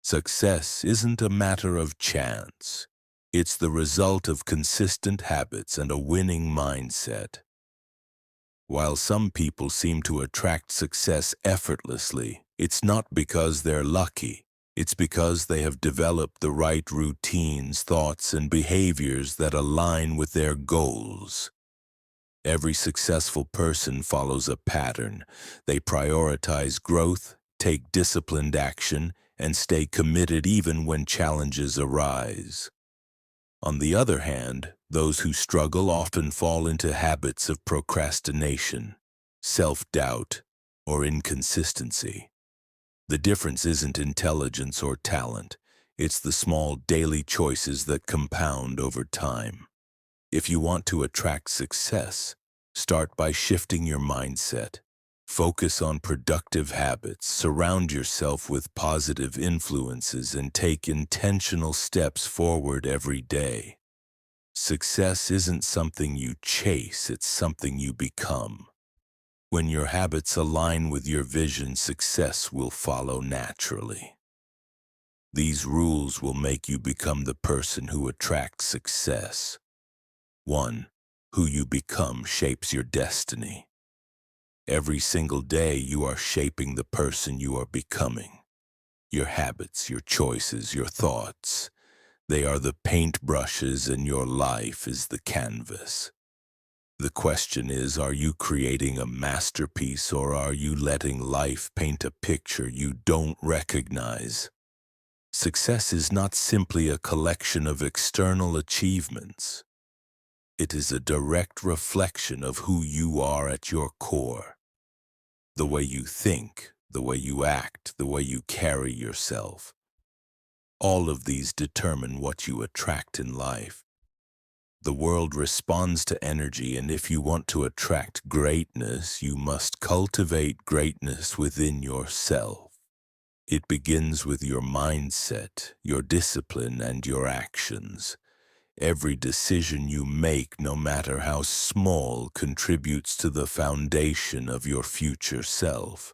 Success isn't a matter of chance. It's the result of consistent habits and a winning mindset. While some people seem to attract success effortlessly, it's not because they're lucky. It's because they have developed the right routines, thoughts, and behaviors that align with their goals. Every successful person follows a pattern. They prioritize growth, take disciplined action, and stay committed even when challenges arise. On the other hand, those who struggle often fall into habits of procrastination, self-doubt, or inconsistency. The difference isn't intelligence or talent. It's the small daily choices that compound over time. If you want to attract success, start by shifting your mindset. Focus on productive habits, surround yourself with positive influences, and take intentional steps forward every day. Success isn't something you chase, it's something you become. When your habits align with your vision, success will follow naturally. These rules will make you become the person who attracts success. 1. Who you become shapes your destiny. Every single day you are shaping the person you are becoming. Your habits, your choices, your thoughts, they are the paintbrushes and your life is the canvas. The question is, are you creating a masterpiece or are you letting life paint a picture you don't recognize? Success is not simply a collection of external achievements. It is a direct reflection of who you are at your core. The way you think, the way you act, the way you carry yourself. All of these determine what you attract in life. The world responds to energy, and if you want to attract greatness, you must cultivate greatness within yourself. It begins with your mindset, your discipline, and your actions. Every decision you make, no matter how small, contributes to the foundation of your future self.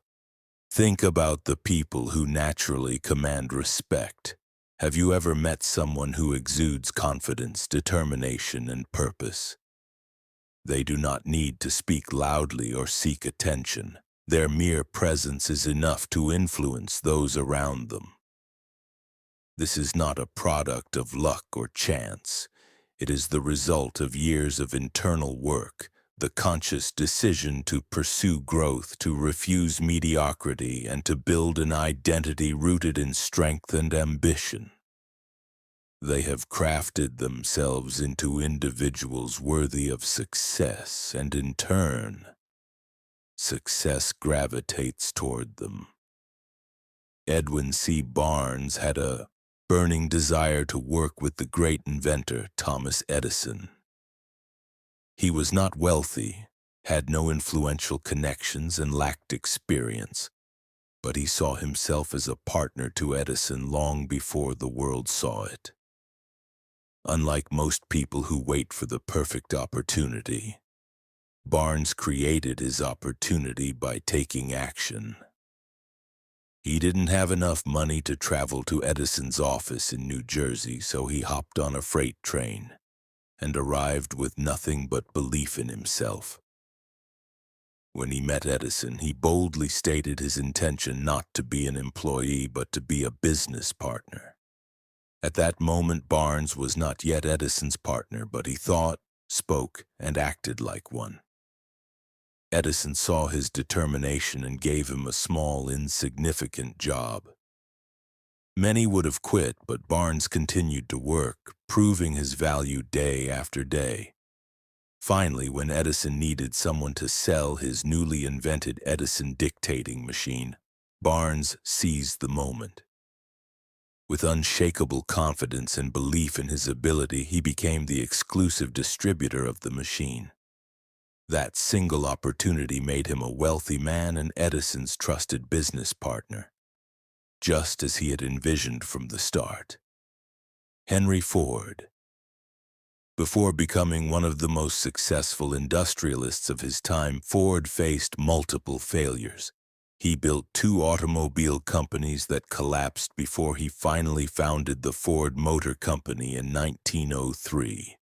Think about the people who naturally command respect. Have you ever met someone who exudes confidence, determination, and purpose? They do not need to speak loudly or seek attention. Their mere presence is enough to influence those around them. This is not a product of luck or chance. It is the result of years of internal work, the conscious decision to pursue growth, to refuse mediocrity, and to build an identity rooted in strength and ambition. They have crafted themselves into individuals worthy of success, and in turn, success gravitates toward them. Edwin C. Barnes had a burning desire to work with the great inventor Thomas Edison. He was not wealthy, had no influential connections, and lacked experience, but he saw himself as a partner to Edison long before the world saw it. Unlike most people who wait for the perfect opportunity, Barnes created his opportunity by taking action. He didn't have enough money to travel to Edison's office in New Jersey, so he hopped on a freight train and arrived with nothing but belief in himself. When he met Edison, he boldly stated his intention not to be an employee but to be a business partner. At that moment, Barnes was not yet Edison's partner, but he thought, spoke, and acted like one. Edison saw his determination and gave him a small, insignificant job. Many would have quit, but Barnes continued to work, proving his value day after day. Finally, when Edison needed someone to sell his newly invented Edison dictating machine, Barnes seized the moment. With unshakable confidence and belief in his ability, he became the exclusive distributor of the machine. That single opportunity made him a wealthy man and Edison's trusted business partner, just as he had envisioned from the start. Henry Ford. Before becoming one of the most successful industrialists of his time, Ford faced multiple failures. He built two automobile companies that collapsed before he finally founded the Ford Motor Company in 1903.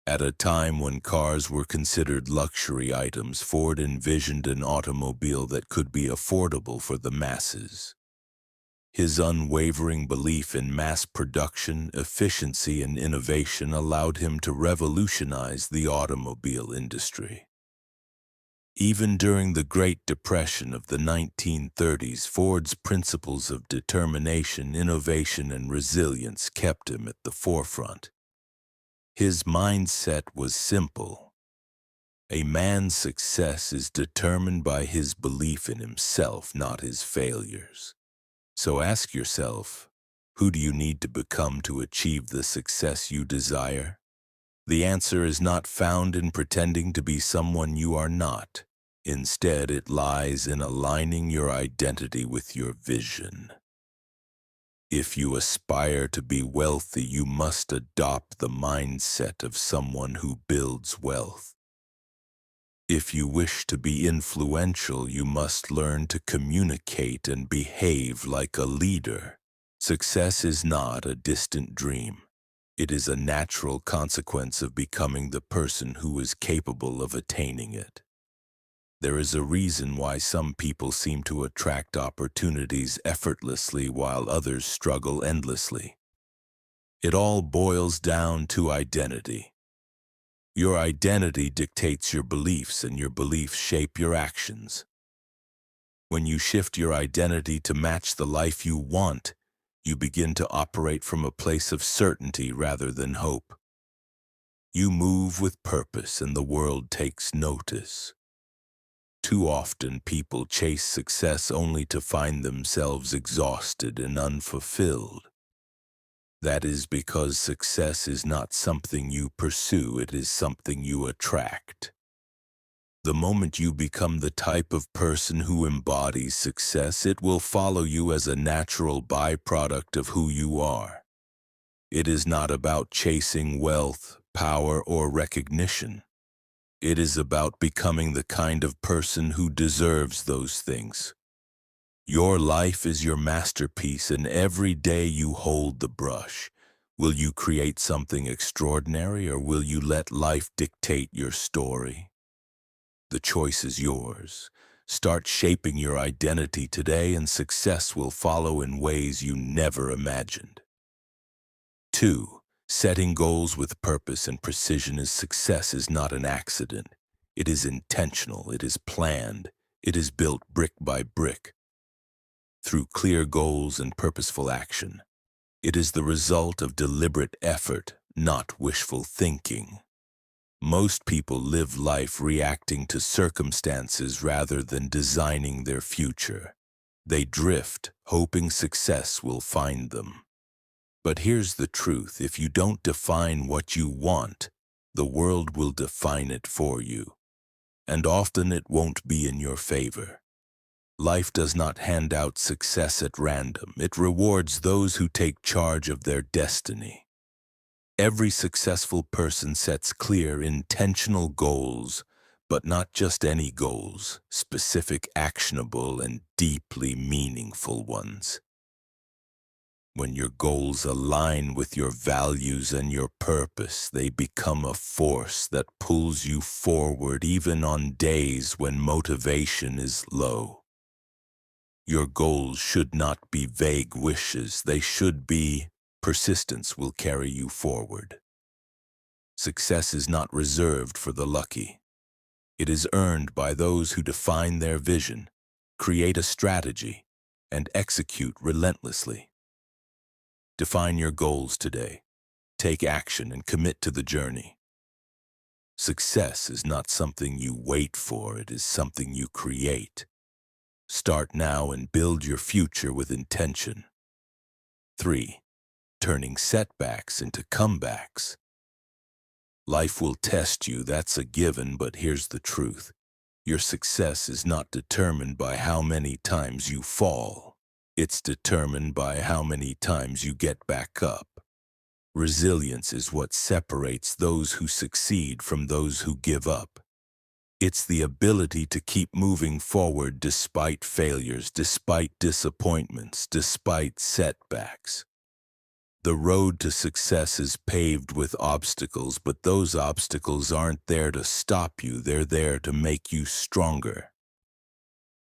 At a time when cars were considered luxury items, Ford envisioned an automobile that could be affordable for the masses. His unwavering belief in mass production, efficiency, and innovation allowed him to revolutionize the automobile industry. Even during the Great Depression of the 1930s, Ford's principles of determination, innovation, and resilience kept him at the forefront. His mindset was simple. A man's success is determined by his belief in himself, not his failures. So ask yourself, who do you need to become to achieve the success you desire? The answer is not found in pretending to be someone you are not. Instead, it lies in aligning your identity with your vision. If you aspire to be wealthy, you must adopt the mindset of someone who builds wealth. If you wish to be influential, you must learn to communicate and behave like a leader. Success is not a distant dream. It is a natural consequence of becoming the person who is capable of attaining it. There is a reason why some people seem to attract opportunities effortlessly while others struggle endlessly. It all boils down to identity. Your identity dictates your beliefs, and your beliefs shape your actions. When you shift your identity to match the life you want, you begin to operate from a place of certainty rather than hope. You move with purpose, and the world takes notice. Too often, people chase success only to find themselves exhausted and unfulfilled. That is because success is not something you pursue, it is something you attract. The moment you become the type of person who embodies success, it will follow you as a natural byproduct of who you are. It is not about chasing wealth, power, or recognition. It is about becoming the kind of person who deserves those things. Your life is your masterpiece, and every day you hold the brush. Will you create something extraordinary, or will you let life dictate your story? The choice is yours. Start shaping your identity today, and success will follow in ways you never imagined. 2. Setting goals with purpose and precision. Success is not an accident. It is intentional, it is planned, it is built brick by brick. Through clear goals and purposeful action. It is the result of deliberate effort, not wishful thinking. Most people live life reacting to circumstances rather than designing their future. They drift, hoping success will find them. But here's the truth: if you don't define what you want, the world will define it for you. And often it won't be in your favor. Life does not hand out success at random. It rewards those who take charge of their destiny. Every successful person sets clear, intentional goals, but not just any goals, specific, actionable, and deeply meaningful ones. When your goals align with your values and your purpose, they become a force that pulls you forward even on days when motivation is low. Your goals should not be vague wishes. They should be, persistence will carry you forward. Success is not reserved for the lucky. It is earned by those who define their vision, create a strategy, and execute relentlessly. Define your goals today. Take action and commit to the journey. Success is not something you wait for, it is something you create. Start now and build your future with intention. 3. Turning setbacks into comebacks. Life will test you, that's a given, but here's the truth. Your success is not determined by how many times you fall. It's determined by how many times you get back up. Resilience is what separates those who succeed from those who give up. It's the ability to keep moving forward despite failures, despite disappointments, despite setbacks. The road to success is paved with obstacles, but those obstacles aren't there to stop you, they're there to make you stronger.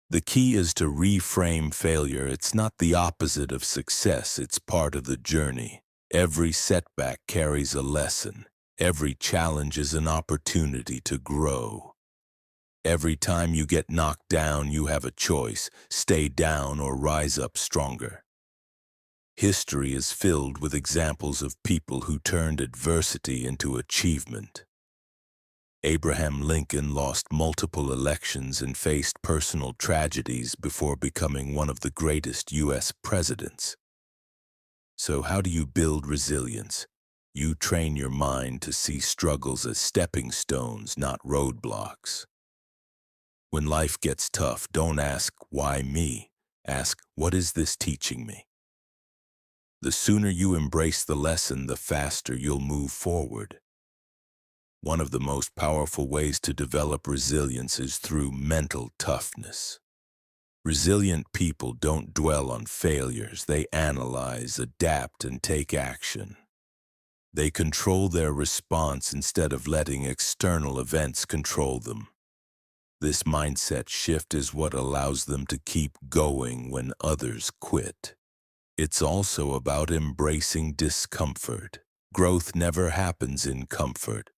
The key is to reframe failure. It's not the opposite of success, it's part of the journey. Every setback carries a lesson. Every challenge is an opportunity to grow. Every time you get knocked down, you have a choice: stay down or rise up stronger. History is filled with examples of people who turned adversity into achievement. Abraham Lincoln lost multiple elections and faced personal tragedies before becoming one of the greatest U.S. presidents. So how do you build resilience? You train your mind to see struggles as stepping stones, not roadblocks. When life gets tough, don't ask, "Why me?" Ask, "What is this teaching me?" The sooner you embrace the lesson, the faster you'll move forward. One of the most powerful ways to develop resilience is through mental toughness. Resilient people don't dwell on failures. They analyze, adapt, and take action. They control their response instead of letting external events control them. This mindset shift is what allows them to keep going when others quit. It's also about embracing discomfort. Growth never happens in comfort.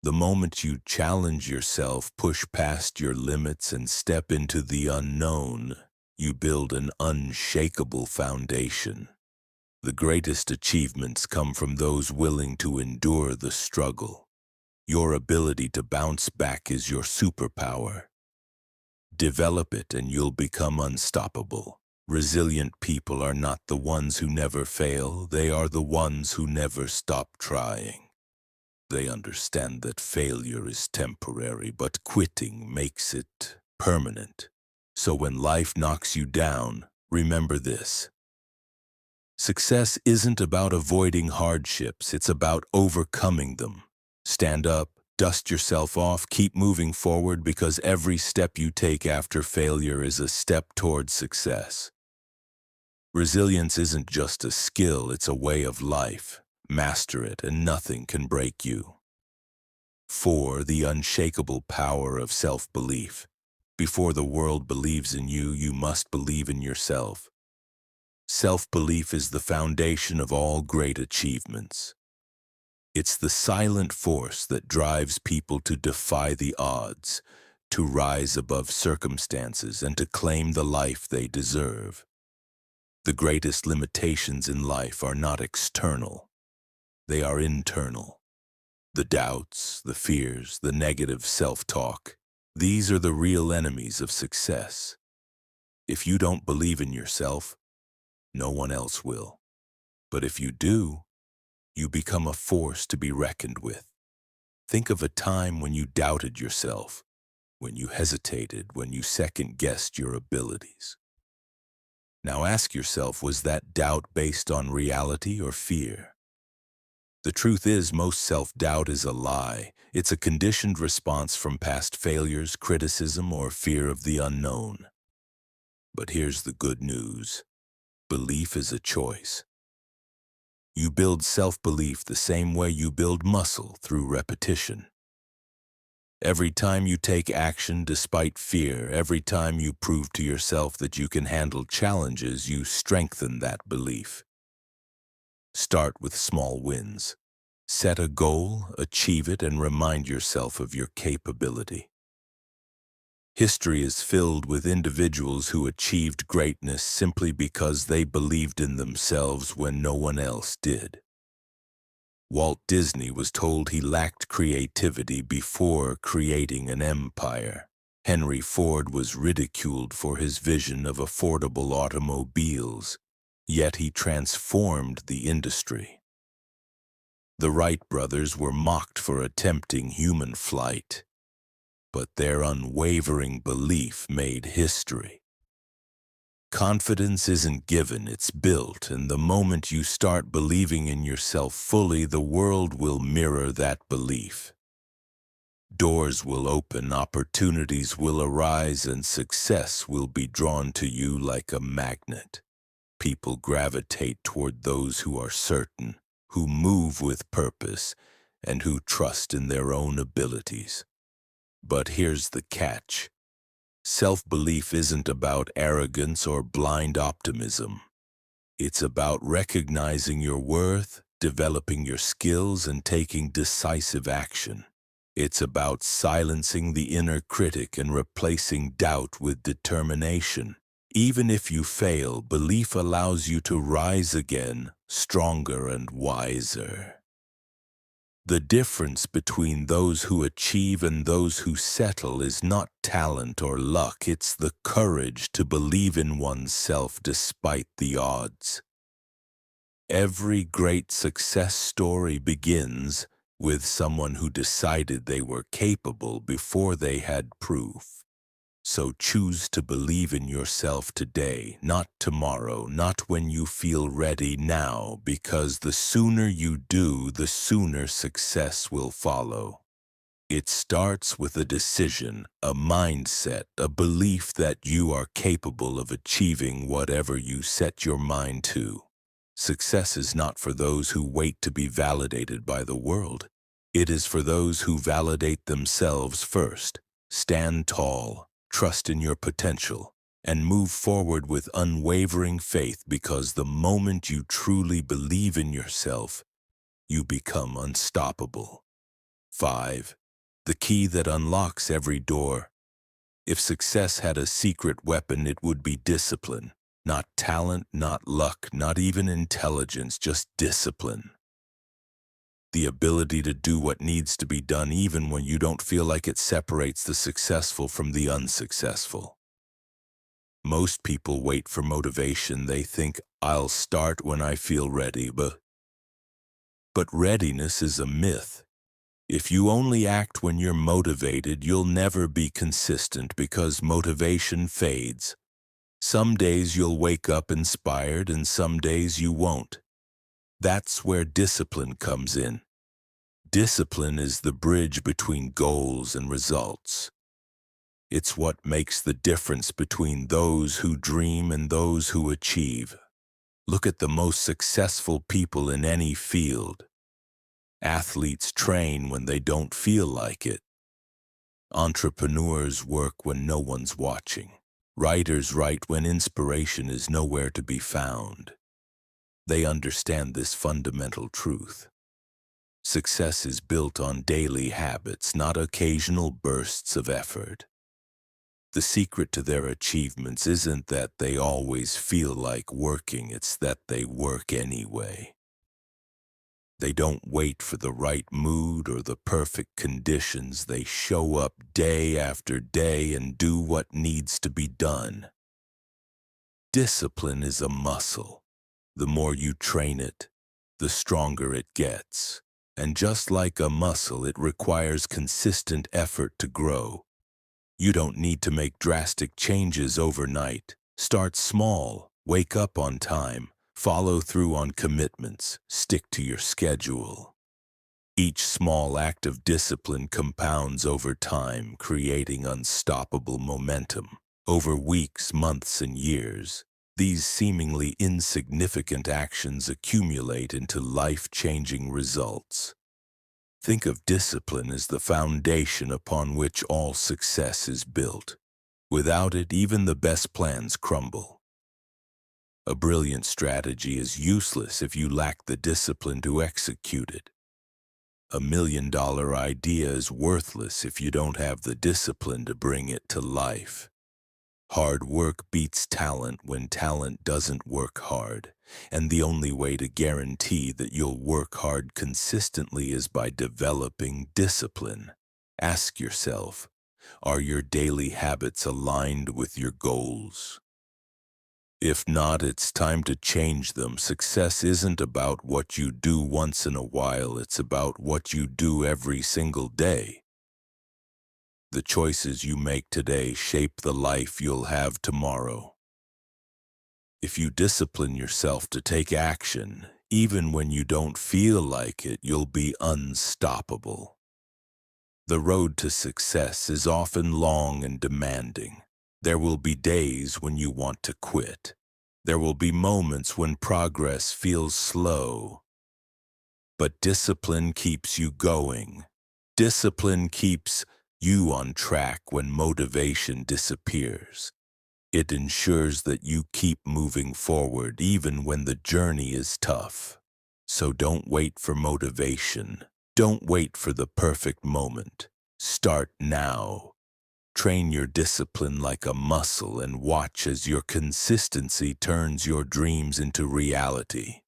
The moment you challenge yourself, push past your limits, and step into the unknown, you build an unshakable foundation. The greatest achievements come from those willing to endure the struggle. Your ability to bounce back is your superpower. Develop it and you'll become unstoppable. Resilient people are not the ones who never fail, they are the ones who never stop trying. They understand that failure is temporary, but quitting makes it permanent. So when life knocks you down, remember this: success isn't about avoiding hardships, it's about overcoming them. Stand up, dust yourself off, keep moving forward, because every step you take after failure is a step towards success. Resilience isn't just a skill, it's a way of life. Master it and nothing can break you. 4. The unshakable power of self-belief. Before the world believes in you, you must believe in yourself. Self-belief is the foundation of all great achievements. It's the silent force that drives people to defy the odds, to rise above circumstances, and to claim the life they deserve. The greatest limitations in life are not external. They are internal. The doubts, the fears, the negative self-talk, these are the real enemies of success. If you don't believe in yourself, no one else will. But if you do, you become a force to be reckoned with. Think of a time when you doubted yourself, when you hesitated, when you second-guessed your abilities. Now ask yourself, was that doubt based on reality or fear? The truth is, most self-doubt is a lie. It's a conditioned response from past failures, criticism, or fear of the unknown. But here's the good news: belief is a choice. You build self-belief the same way you build muscle, through repetition. Every time you take action despite fear, every time you prove to yourself that you can handle challenges, you strengthen that belief. Start with small wins. Set a goal, achieve it, and remind yourself of your capability. History is filled with individuals who achieved greatness simply because they believed in themselves when no one else did. Walt Disney was told he lacked creativity before creating an empire. Henry Ford was ridiculed for his vision of affordable automobiles, yet he transformed the industry. The Wright brothers were mocked for attempting human flight, but their unwavering belief made history. Confidence isn't given, it's built, and the moment you start believing in yourself fully, the world will mirror that belief. Doors will open, opportunities will arise, and success will be drawn to you like a magnet. People gravitate toward those who are certain, who move with purpose, and who trust in their own abilities. But here's the catch. Self-belief isn't about arrogance or blind optimism. It's about recognizing your worth, developing your skills, and taking decisive action. It's about silencing the inner critic and replacing doubt with determination. Even if you fail, belief allows you to rise again, stronger and wiser. The difference between those who achieve and those who settle is not talent or luck, it's the courage to believe in oneself despite the odds. Every great success story begins with someone who decided they were capable before they had proof. So choose to believe in yourself today, not tomorrow, not when you feel ready, now, because the sooner you do, the sooner success will follow. It starts with a decision, a mindset, a belief that you are capable of achieving whatever you set your mind to. Success is not for those who wait to be validated by the world. It is for those who validate themselves first. Stand tall, trust in your potential, and move forward with unwavering faith, because the moment you truly believe in yourself, you become unstoppable. 5. The key that unlocks every door. If success had a secret weapon, it would be discipline. Not talent, not luck, not even intelligence, just discipline. The ability to do what needs to be done even when you don't feel like it separates the successful from the unsuccessful. Most people wait for motivation. They think, I'll start when I feel ready, but readiness is a myth. If you only act when you're motivated, you'll never be consistent because motivation fades. Some days you'll wake up inspired and some days you won't. That's where discipline comes in. Discipline is the bridge between goals and results. It's what makes the difference between those who dream and those who achieve. Look at the most successful people in any field. Athletes train when they don't feel like it. Entrepreneurs work when no one's watching. Writers write when inspiration is nowhere to be found. They understand this fundamental truth. Success is built on daily habits, not occasional bursts of effort. The secret to their achievements isn't that they always feel like working, it's that they work anyway. They don't wait for the right mood or the perfect conditions. They show up day after day and do what needs to be done. Discipline is a muscle. The more you train it, the stronger it gets. And just like a muscle, it requires consistent effort to grow. You don't need to make drastic changes overnight. Start small, wake up on time, follow through on commitments, stick to your schedule. Each small act of discipline compounds over time, creating unstoppable momentum. Over weeks, months, and years, these seemingly insignificant actions accumulate into life-changing results. Think of discipline as the foundation upon which all success is built. Without it, even the best plans crumble. A brilliant strategy is useless if you lack the discipline to execute it. A $1,000,000 idea is worthless if you don't have the discipline to bring it to life. Hard work beats talent when talent doesn't work hard, and the only way to guarantee that you'll work hard consistently is by developing discipline. Ask yourself, are your daily habits aligned with your goals? If not, it's time to change them. Success isn't about what you do once in a while, it's about what you do every single day. The choices you make today shape the life you'll have tomorrow. If you discipline yourself to take action, even when you don't feel like it, you'll be unstoppable. The road to success is often long and demanding. There will be days when you want to quit. There will be moments when progress feels slow. But discipline keeps you going. Discipline keeps you on track when motivation disappears. It ensures that you keep moving forward even when the journey is tough. So don't wait for motivation. Don't wait for the perfect moment. Start now. Train your discipline like a muscle and watch as your consistency turns your dreams into reality.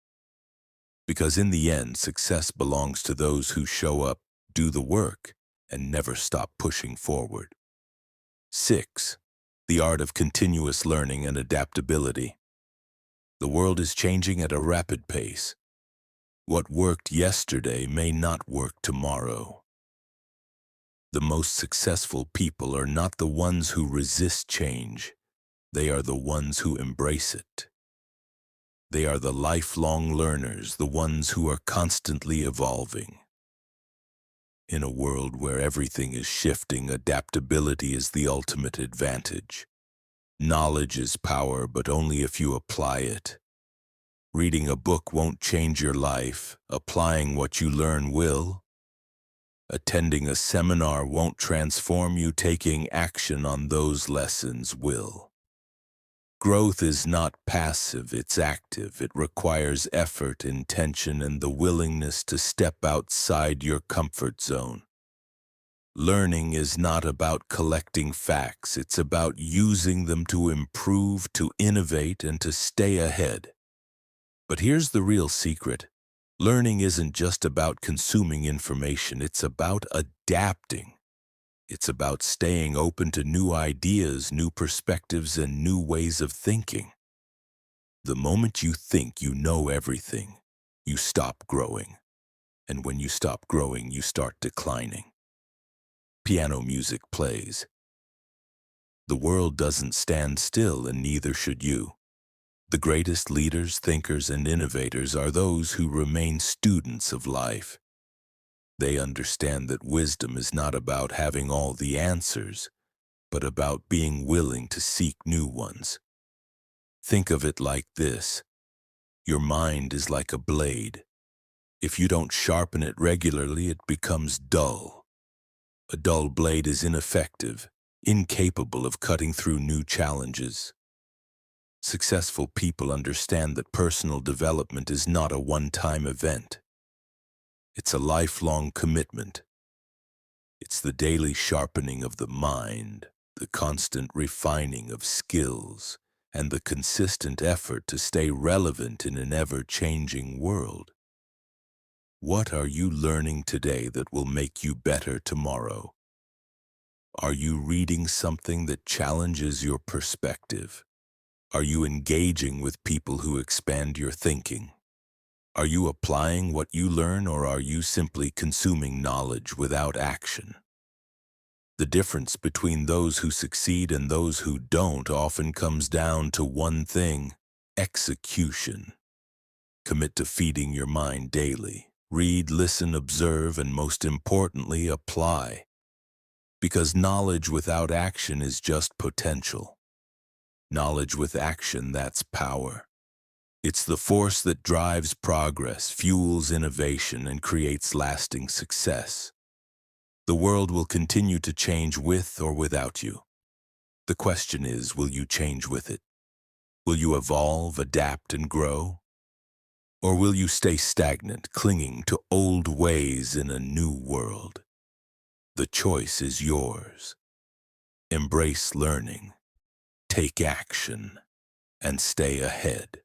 Because in the end, success belongs to those who show up, do the work, and never stop pushing forward. 6. The art of continuous learning and adaptability. The world is changing at a rapid pace. What worked yesterday may not work tomorrow. The most successful people are not the ones who resist change. They are the ones who embrace it. They are the lifelong learners, the ones who are constantly evolving. In a world where everything is shifting, adaptability is the ultimate advantage. Knowledge is power, but only if you apply it. Reading a book won't change your life. Applying what you learn will. Attending a seminar won't transform you. Taking action on those lessons will. Growth is not passive, it's active. It requires effort, intention, and the willingness to step outside your comfort zone. Learning is not about collecting facts. It's about using them to improve, to innovate, and to stay ahead. But here's the real secret. Learning isn't just about consuming information. It's about adapting. It's about staying open to new ideas, new perspectives, and new ways of thinking. The moment you think you know everything, you stop growing. And when you stop growing, you start declining. Piano music plays. The world doesn't stand still, and neither should you. The greatest leaders, thinkers, and innovators are those who remain students of life. They understand that wisdom is not about having all the answers, but about being willing to seek new ones. Think of it like this. Your mind is like a blade. If you don't sharpen it regularly, it becomes dull. A dull blade is ineffective, incapable of cutting through new challenges. Successful people understand that personal development is not a one-time event. It's a lifelong commitment. It's the daily sharpening of the mind, the constant refining of skills, and the consistent effort to stay relevant in an ever-changing world. What are you learning today that will make you better tomorrow? Are you reading something that challenges your perspective? Are you engaging with people who expand your thinking? Are you applying what you learn, or are you simply consuming knowledge without action? The difference between those who succeed and those who don't often comes down to one thing: execution. Commit to feeding your mind daily. Read, listen, observe, and most importantly, apply. Because knowledge without action is just potential. Knowledge with action, that's power. It's the force that drives progress, fuels innovation, and creates lasting success. The world will continue to change with or without you. The question is, will you change with it? Will you evolve, adapt, and grow? Or will you stay stagnant, clinging to old ways in a new world? The choice is yours. Embrace learning, take action, and stay ahead.